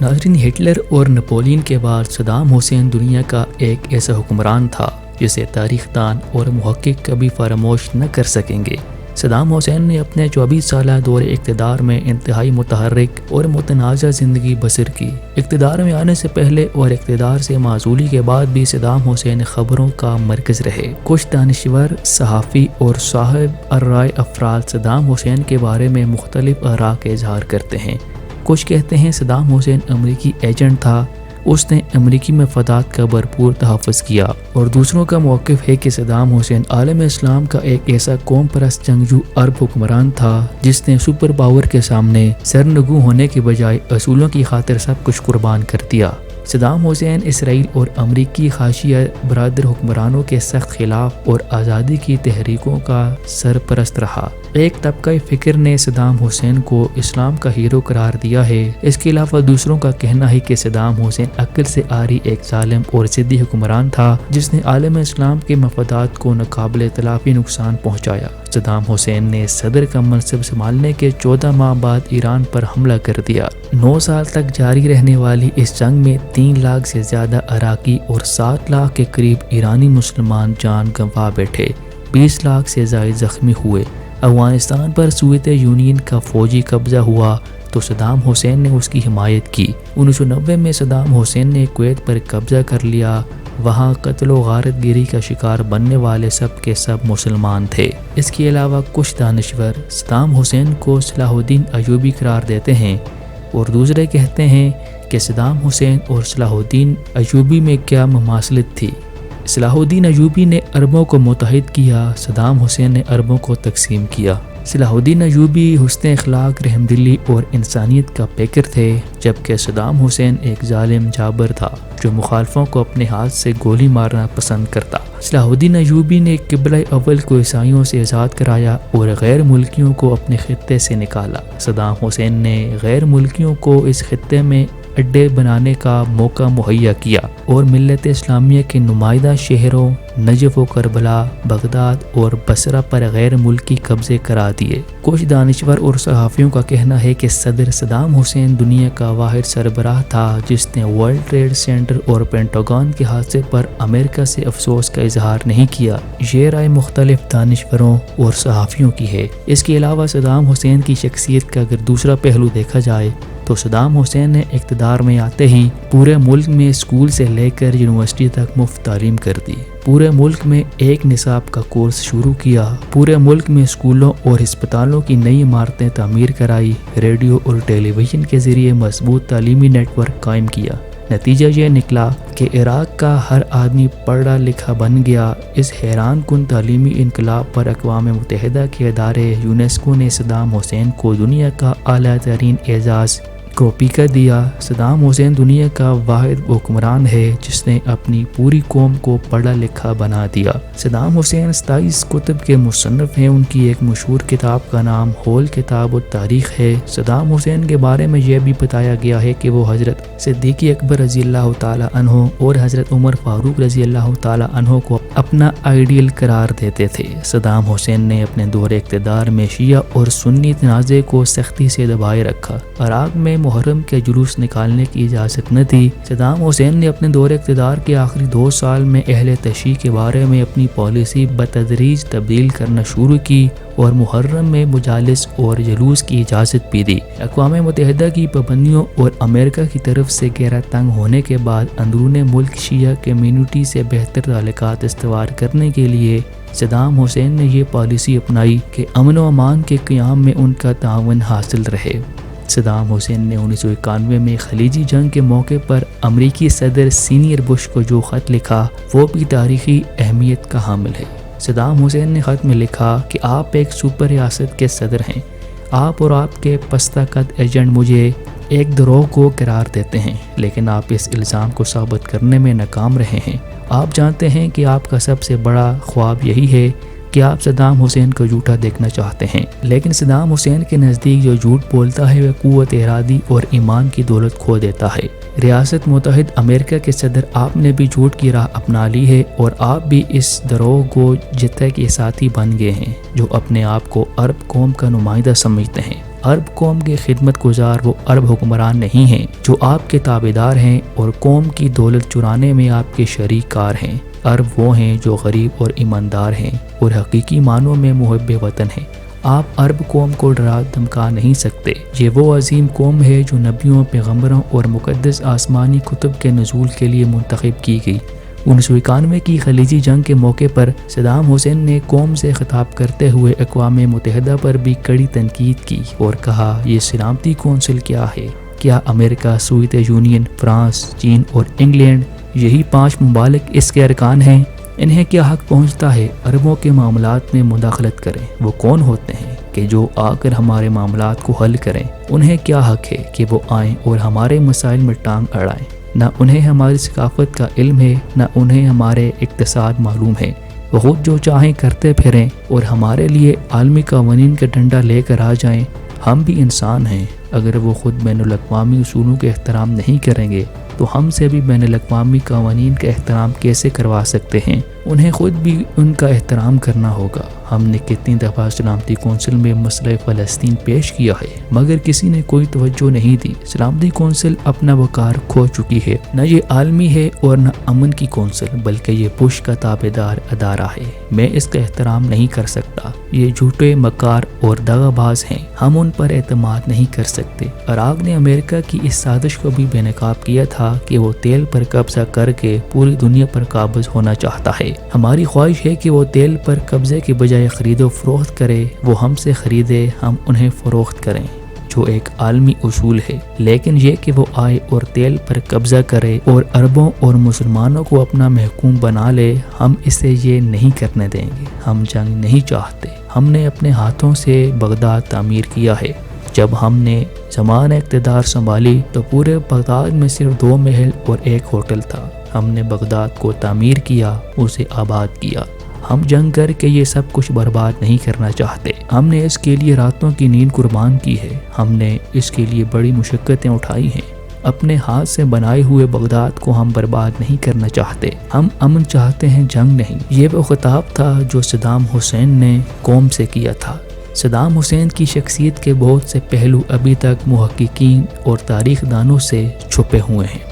ناظرین، ہٹلر اور نپولین کے بعد صدام حسین دنیا کا ایک ایسا حکمران تھا جسے تاریخ دان اور محقق کبھی فراموش نہ کر سکیں گے۔ صدام حسین نے اپنے 24 سالہ دور اقتدار میں انتہائی متحرک اور متنازع زندگی بسر کی۔ اقتدار میں آنے سے پہلے اور اقتدار سے معزولی کے بعد بھی صدام حسین خبروں کا مرکز رہے۔ کچھ دانشور، صحافی اور صاحب الرائے افراد صدام حسین کے بارے میں مختلف آراء کا اظہار کرتے ہیں۔ کچھ کہتے ہیں صدام حسین امریکی ایجنٹ تھا، اس نے امریکی مفادات کا بھرپور تحفظ کیا، اور دوسروں کا موقف ہے کہ صدام حسین عالم اسلام کا ایک ایسا قوم پرست جنگجو عرب حکمران تھا جس نے سپر پاور کے سامنے سرنگوں ہونے کے بجائے اصولوں کی خاطر سب کچھ قربان کر دیا۔ صدام حسین اسرائیل اور امریکی حاشیہ برادر حکمرانوں کے سخت خلاف اور آزادی کی تحریکوں کا سرپرست رہا۔ ایک طبقہ فکر نے صدام حسین کو اسلام کا ہیرو قرار دیا ہے۔ اس کے علاوہ دوسروں کا کہنا ہے کہ صدام حسین عقل سے عاری ایک ظالم اور ضدی حکمران تھا جس نے عالم اسلام کے مفادات کو ناقابل تلافی نقصان پہنچایا۔ صدام حسین نے صدر کا منصب سنبھالنے کے 14 ماہ بعد ایران پر حملہ کر دیا۔ 9 سال تک جاری رہنے والی اس جنگ میں 3 لاکھ سے زیادہ عراقی اور 7 لاکھ کے قریب ایرانی مسلمان جان گنوا بیٹھے، 20 لاکھ سے زائد زخمی ہوئے۔ افغانستان پر سوویت یونین کا فوجی قبضہ ہوا تو صدام حسین نے اس کی حمایت کی۔ 1990 میں صدام حسین نے کویت پر قبضہ کر لیا، وہاں قتل و غارت گیری کا شکار بننے والے سب کے سب مسلمان تھے۔ اس کے علاوہ کچھ دانشور صدام حسین کو صلاح الدین ایوبی قرار دیتے ہیں اور دوسرے کہتے ہیں کہ صدام حسین اور صلاح الدین ایوبی میں کیا مماثلت تھی۔ صلاح الدین ایوبی نے عربوں کو متحد کیا، صدام حسین نے عربوں کو تقسیم کیا۔ صلاح الدین ایوبی حسن اخلاق، رحم دلی اور انسانیت کا پیکر تھے، جبکہ صدام حسین ایک ظالم جابر تھا جو مخالفوں کو اپنے ہاتھ سے گولی مارنا پسند کرتا۔ صلاح الدین ایوبی نے قبلہ اول کو عیسائیوں سے آزاد کرایا اور غیر ملکیوں کو اپنے خطے سے نکالا۔ صدام حسین نے غیر ملکیوں کو اس خطے میں اڈے بنانے کا موقع مہیا کیا اور ملت اسلامیہ کے نمائندہ شہروں نجف و کربلا، بغداد اور بصرہ پر غیر ملکی قبضے کرا دیے۔ کچھ دانشور اور صحافیوں کا کہنا ہے کہ صدر صدام حسین دنیا کا واحد سربراہ تھا جس نے ورلڈ ٹریڈ سینٹر اور پینٹاگون کے حادثے پر امریکہ سے افسوس کا اظہار نہیں کیا۔ یہ رائے مختلف دانشوروں اور صحافیوں کی ہے۔ اس کے علاوہ صدام حسین کی شخصیت کا اگر دوسرا پہلو دیکھا جائے تو صدام حسین نے اقتدار میں آتے ہی پورے ملک میں اسکول سے لے کر یونیورسٹی تک مفت تعلیم کر دی، پورے ملک میں ایک نصاب کا کورس شروع کیا، پورے ملک میں اسکولوں اور ہسپتالوں کی نئی عمارتیں تعمیر کرائی، ریڈیو اور ٹیلی ویژن کے ذریعے مضبوط تعلیمی نیٹ ورک قائم کیا۔ نتیجہ یہ نکلا کہ عراق کا ہر آدمی پڑھا لکھا بن گیا۔ اس حیران کن تعلیمی انقلاب پر اقوام متحدہ کے ادارے یونیسکو نے صدام حسین کو دنیا کا اعلیٰ ترین اعزاز کوپیکا دیا۔ صدام حسین دنیا کا واحد حکمران ہے جس نے اپنی پوری قوم کو پڑھا لکھا بنا دیا۔ صدام حسین 27 کتب کے مصنف ہیں۔ ان کی ایک مشہور کتاب کا نام ہول کتاب التاریخ ہے۔ صدام حسین کے بارے میں یہ بھی بتایا گیا ہے کہ وہ حضرت صدیق اکبر رضی اللہ تعالیٰ عنہ اور حضرت عمر فاروق رضی اللہ تعالیٰ عنہ کو اپنا آئیڈیل قرار دیتے تھے۔ صدام حسین نے اپنے دور اقتدار میں شیعہ اور سنی تنازع کو سختی سے دبائے رکھا۔ عراق میں محرم کے جلوس نکالنے کی اجازت نہ تھی۔ صدام حسین نے اپنے دور اقتدار کے آخری 2 سال میں اہل تشیع کے بارے میں اپنی پالیسی بتدریج تبدیل کرنا شروع کی اور محرم میں مجالس اور جلوس کی اجازت بھی دی۔ اقوام متحدہ کی پابندیوں اور امریکہ کی طرف سے گہرا تنگ ہونے کے بعد اندرون ملک شیعہ کمیونٹی سے بہتر تعلقات استوار کرنے کے لیے صدام حسین نے یہ پالیسی اپنائی کہ امن و امان کے قیام میں ان کا تعاون حاصل رہے۔ صدام حسین نے 1991 میں خلیجی جنگ کے موقع پر امریکی صدر سینئر بش کو جو خط لکھا وہ بھی تاریخی اہمیت کا حامل ہے۔ صدام حسین نے خط میں لکھا کہ آپ ایک سپر ریاست کے صدر ہیں، آپ اور آپ کے پستہ قد ایجنٹ مجھے ایک دروغ کو قرار دیتے ہیں، لیکن آپ اس الزام کو ثابت کرنے میں ناکام رہے ہیں۔ آپ جانتے ہیں کہ آپ کا سب سے بڑا خواب یہی ہے کہ آپ صدام حسین کو جھوٹا دیکھنا چاہتے ہیں، لیکن صدام حسین کے نزدیک جو جھوٹ بولتا ہے وہ قوت ارادی اور ایمان کی دولت کھو دیتا ہے۔ ریاست متحدہ امریکہ کے صدر آپ نے بھی جھوٹ کی راہ اپنا لی ہے اور آپ بھی اس دروغ کو جتے کے ساتھی بن گئے ہیں جو اپنے آپ کو عرب قوم کا نمائندہ سمجھتے ہیں۔ عرب قوم کے خدمت گزار وہ عرب حکمران نہیں ہیں جو آپ کے تابعدار ہیں اور قوم کی دولت چرانے میں آپ کے شریک کار ہیں۔ عرب وہ ہیں جو غریب اور ایماندار ہیں اور حقیقی معنوں میں محب وطن ہیں۔ آپ عرب قوم کو ڈرا دھمکا نہیں سکتے۔ یہ وہ عظیم قوم ہے جو نبیوں، پیغمبروں اور مقدس آسمانی کتب کے نزول کے لیے منتخب کی گئی۔ 1991 کی خلیجی جنگ کے موقع پر صدام حسین نے قوم سے خطاب کرتے ہوئے اقوام متحدہ پر بھی کڑی تنقید کی اور کہا، یہ سلامتی کونسل کیا ہے؟ کیا امریکہ، سوویت یونین، فرانس، چین اور انگلینڈ، یہی 5 ممالک اس کے ارکان ہیں؟ انہیں کیا حق پہنچتا ہے عربوں کے معاملات میں مداخلت کریں؟ وہ کون ہوتے ہیں کہ جو آ کر ہمارے معاملات کو حل کریں؟ انہیں کیا حق ہے کہ وہ آئیں اور ہمارے مسائل میں ٹانگ اڑائیں؟ نہ انہیں ہماری ثقافت کا علم ہے، نہ انہیں ہمارے اقتصاد معلوم ہے۔ وہ خود جو چاہیں کرتے پھریں اور ہمارے لیے عالمی قوانین کا ڈنڈا لے کر آ جائیں۔ ہم بھی انسان ہیں۔ اگر وہ خود بین الاقوامی اصولوں کا احترام نہیں کریں گے تو ہم سے بھی بین الاقوامی قوانین کا احترام کیسے کروا سکتے ہیں؟ انہیں خود بھی ان کا احترام کرنا ہوگا۔ ہم نے کتنی دفعہ سلامتی کونسل میں مسئلہ فلسطین پیش کیا ہے مگر کسی نے کوئی توجہ نہیں دی۔ سلامتی کونسل اپنا وقار کھو چکی ہے۔ نہ یہ عالمی ہے اور نہ امن کی کونسل، بلکہ یہ بش کا تابعدار ادارہ ہے۔ میں اس کا احترام نہیں کر سکتا۔ یہ جھوٹے، مکار اور دغا باز ہیں۔ ہم ان پر اعتماد نہیں کر سکتے۔ عراق نے امریکہ کی اس سازش کو بھی بے نقاب کیا تھا کہ وہ تیل پر قبضہ کر کے پوری دنیا پر قابض ہونا چاہتا ہے۔ ہماری خواہش ہے کہ وہ تیل پر قبضے کے بجائے خرید و فروخت کرے۔ وہ ہم سے خریدے، ہم انہیں فروخت کریں، جو ایک عالمی اصول ہے۔ لیکن یہ کہ وہ آئے اور تیل پر قبضہ کرے اور عربوں اور مسلمانوں کو اپنا محکوم بنا لے، ہم اسے یہ نہیں کرنے دیں گے۔ ہم جنگ نہیں چاہتے۔ ہم نے اپنے ہاتھوں سے بغداد تعمیر کیا ہے۔ جب ہم نے زمان اقتدار سنبھالی تو پورے بغداد میں صرف 2 محل اور 1 ہوٹل تھا۔ ہم نے بغداد کو تعمیر کیا، اسے آباد کیا۔ ہم جنگ کر کے یہ سب کچھ برباد نہیں کرنا چاہتے۔ ہم نے اس کے لیے راتوں کی نیند قربان کی ہے۔ ہم نے اس کے لیے بڑی مشقتیں اٹھائی ہیں۔ اپنے ہاتھ سے بنائے ہوئے بغداد کو ہم برباد نہیں کرنا چاہتے۔ ہم امن چاہتے ہیں، جنگ نہیں۔ یہ وہ خطاب تھا جو صدام حسین نے قوم سے کیا تھا۔ صدام حسین کی شخصیت کے بہت سے پہلو ابھی تک محققین اور تاریخ دانوں سے چھپے ہوئے ہیں۔